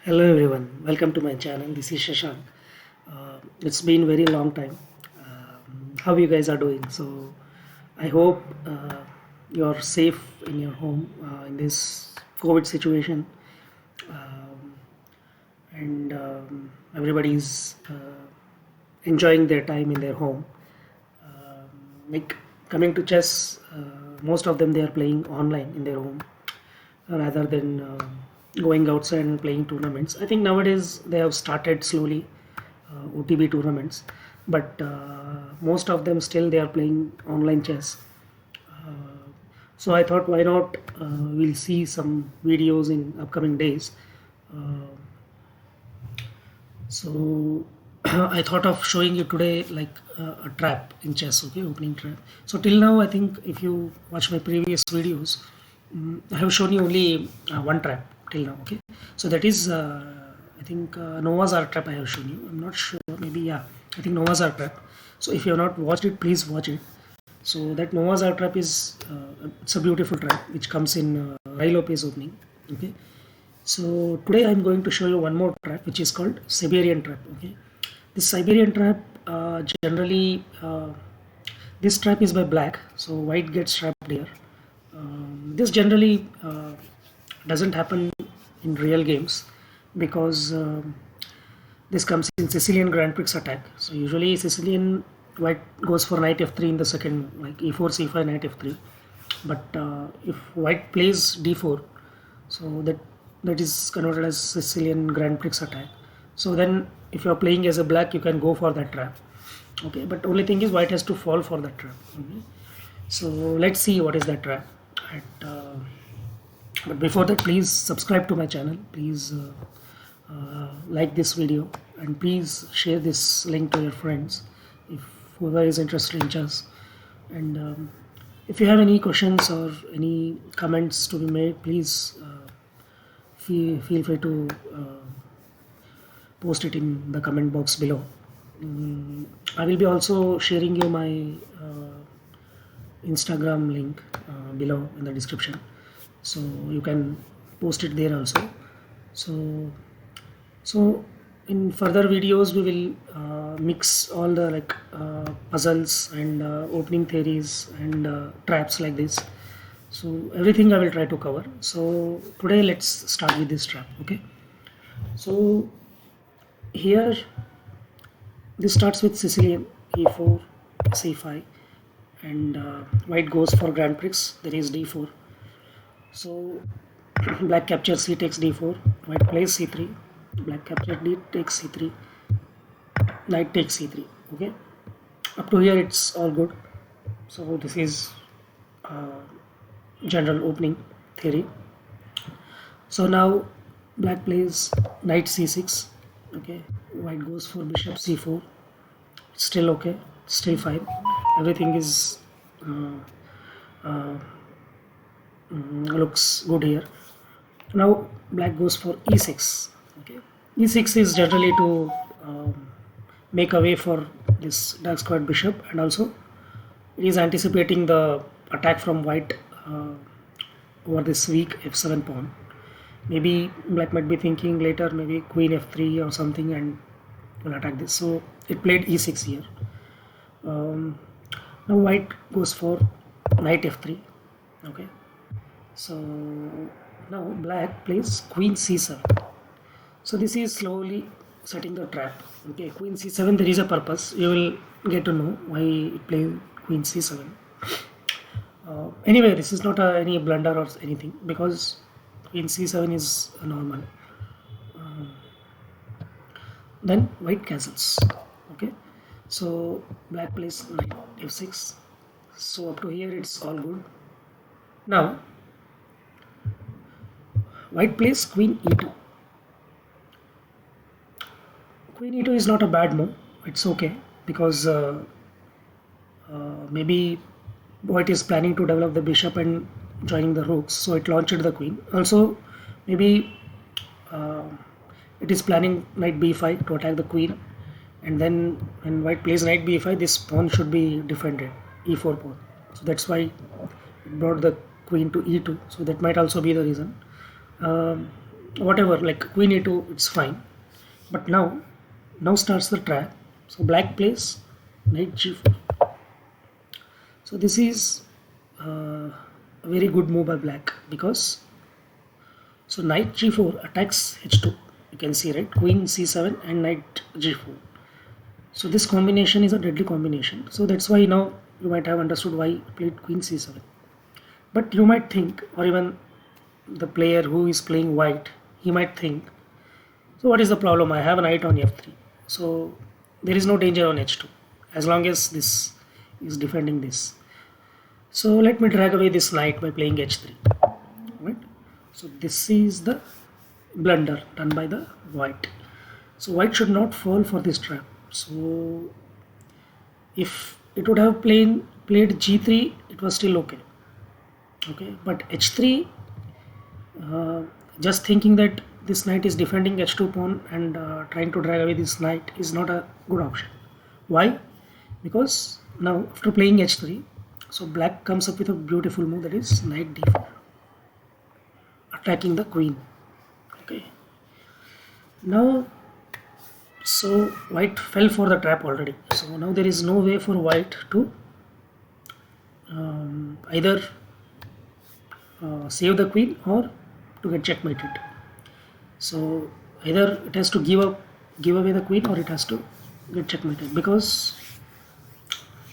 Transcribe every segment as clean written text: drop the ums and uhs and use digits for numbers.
Hello everyone, welcome to my channel. This is Shashank. It's been very long time. How you guys are doing? So I hope you're safe in your home in this COVID situation, um, and everybody's enjoying their time in their home. Like coming to chess, most of them they are playing online in their home rather than going outside and playing tournaments. I think nowadays they have started slowly OTB tournaments, but most of them still they are playing online chess. So I thought, why not? We'll see some videos in upcoming days. Uh, so I thought of showing you today like a trap in chess, okay, opening trap. So till now, I think if you watch my previous videos, I have shown you only one trap till now, okay. So that is, I think Noah's Ark trap I have shown you. I'm not sure, maybe yeah, I think Noah's Ark trap. So if you have not watched it, please watch it. So that Noah's Ark trap is it's a beautiful trap which comes in Rai Lopez opening, okay. So today I'm going to show you one more trap which is called Siberian trap. Okay, this Siberian trap generally this trap is by black, so white gets trapped here. This generally doesn't happen in real games because this comes in Sicilian Grand Prix attack. So usually Sicilian white goes for knight f3 in the second, like e4 c5 knight f3. But if white plays d4, so that is converted as Sicilian Grand Prix attack. So then if you are playing as a black, you can go for that trap. Okay, but only thing is white has to fall for that trap. Okay. So let's see what is that trap. But before that, please subscribe to my channel. Please like this video, and please share this link to your friends if whoever is interested in chess. And if you have any questions or any comments to be made, please feel free to post it in the comment box below. I will be also sharing you my Instagram link below in the description, so you can post it there also. So so in further videos we will mix all the like puzzles and opening theories and traps like this. So everything I will try to cover. So today let's start with this trap. Okay, so here this starts with Sicilian e4 c5, and white goes for Grand Prix. There is d4. So black captures c takes d4, white plays c3, black captures d takes c3, knight takes c3. Okay, up to here it's all good. So this is uh, general opening theory. So now black plays knight c6. Okay, white goes for bishop c4. Still okay, still fine. Everything is uh, uh, looks good here. Now black goes for e6. Okay, e6 is generally to make a way for this dark squared bishop, and also it is anticipating the attack from white over this weak f7 pawn. Maybe black might be thinking later maybe queen f3 or something and will attack this. So it played e6 here. um, Now white goes for knight f3. Okay, so now black plays queen c7. So this is slowly setting the trap. Okay, queen c7, there is a purpose. You will get to know why it played queen c7. Anyway, this is not any blunder or anything, because queen c7 is normal. Then white castles. Okay, so black plays knight f6. So up to here it's all good. Now white plays queen e2. Queen e2 is not a bad move. It's okay because maybe white is planning to develop the bishop and joining the rooks, so it launched the queen. Also, maybe uh, it is planning knight b5 to attack the queen, and then when white plays knight b5, this pawn should be defended, e4 pawn. So that's why it brought the queen to e2. So that might also be the reason. Um, whatever, like queen a2, it's fine. But now starts the trap. So black plays knight g4. So this is a very good move by black, because so knight g4 attacks h2. You can see, right? Queen c7 and knight g4. So this combination is a deadly combination. So that's why now you might have understood why I played queen c7. But you might think, or even the player who is playing white, he might think, so what is the problem? I have a knight on f3. So there is no danger on h2 as long as this is defending this. So let me drag away this knight by playing h3. Right? So this is the blunder done by the white. So white should not fall for this trap. So if it would have played g3, it was still okay. Okay, but h3, just thinking that this knight is defending h2 pawn and trying to drag away this knight is not a good option. Why? Because now after playing h3, so black comes up with a beautiful move, that is knight d4, attacking the queen. Okay, now so white fell for the trap already. So now there is no way for white to either save the queen or to get checkmated. So either it has to give away the queen, or it has to get checkmated, because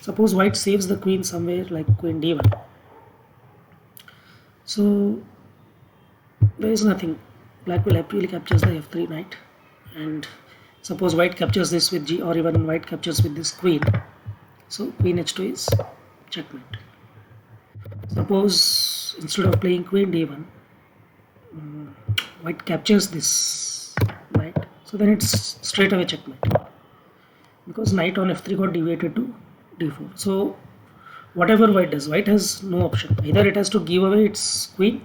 suppose white saves the queen somewhere like queen d1. So there is nothing. Black will happily captures the f3 knight, and suppose white captures this with g, or even white captures with this queen. So queen h2 is checkmate. Suppose instead of playing queen d1, white captures this knight, so then it's straight away checkmate, because knight on f3 got deviated to d4. So whatever white does, white has no option. Either it has to give away its queen,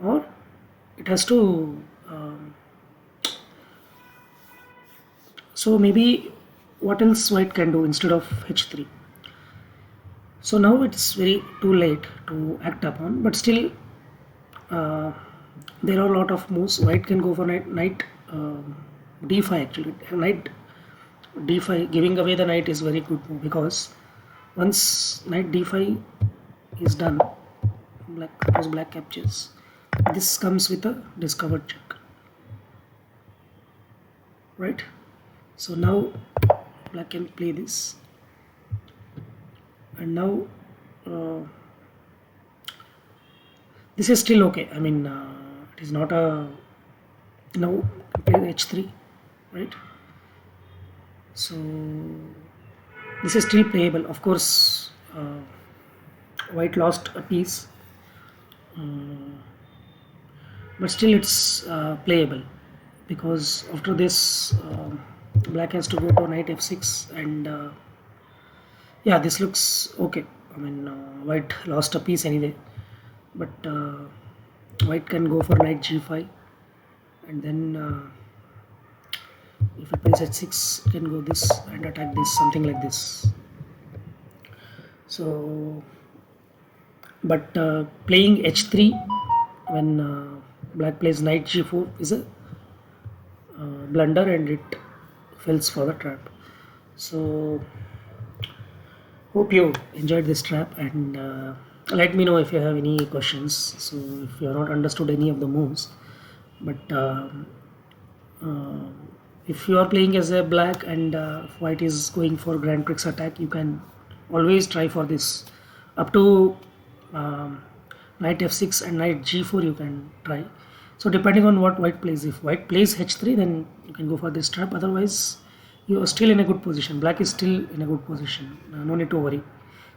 or it has to so maybe what else white can do instead of h3? So now it's very too late to act upon, but still there are a lot of moves. White can go for knight d5 actually. Knight d5, giving away the knight, is very good move, because once knight d5 is done, black captures. This comes with a discovered check. Right? So now black can play this, and now this is still okay. I mean, it is not a now play h3, right? So this is still playable. Of course, white lost a piece, but still it's playable, because after this black has to go to knight f6, and yeah, this looks okay. I mean, white lost a piece anyway, but white can go for knight g5, and then if it plays h6, it can go this and attack this, something like this. So but playing h3 when black plays knight g4 is a blunder, and it falls for the trap. So hope you enjoyed this trap, and let me know if you have any questions. So if you have not understood any of the moves, but if you are playing as a black and white is going for grand tricks attack, you can always try for this up to knight f6 and knight g4 you can try. So depending on what white plays, if white plays h3, then you can go for this trap. Otherwise you are still in a good position. Black is still in a good position, no need to worry.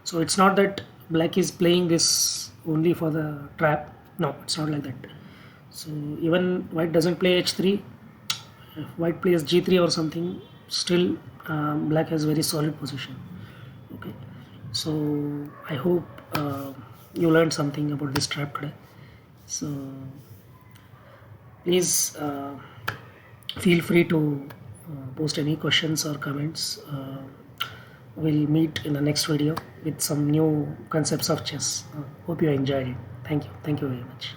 So it's not that black is playing this only for the trap. No, it's not like that. So even white doesn't play h3, if white plays g3 or something, still black has very solid position. Okay, so I hope you learned something about this trap today. So please feel free to post any questions or comments. We'll meet in the next video with some new concepts of chess. Hope you enjoyed it. Thank you very much.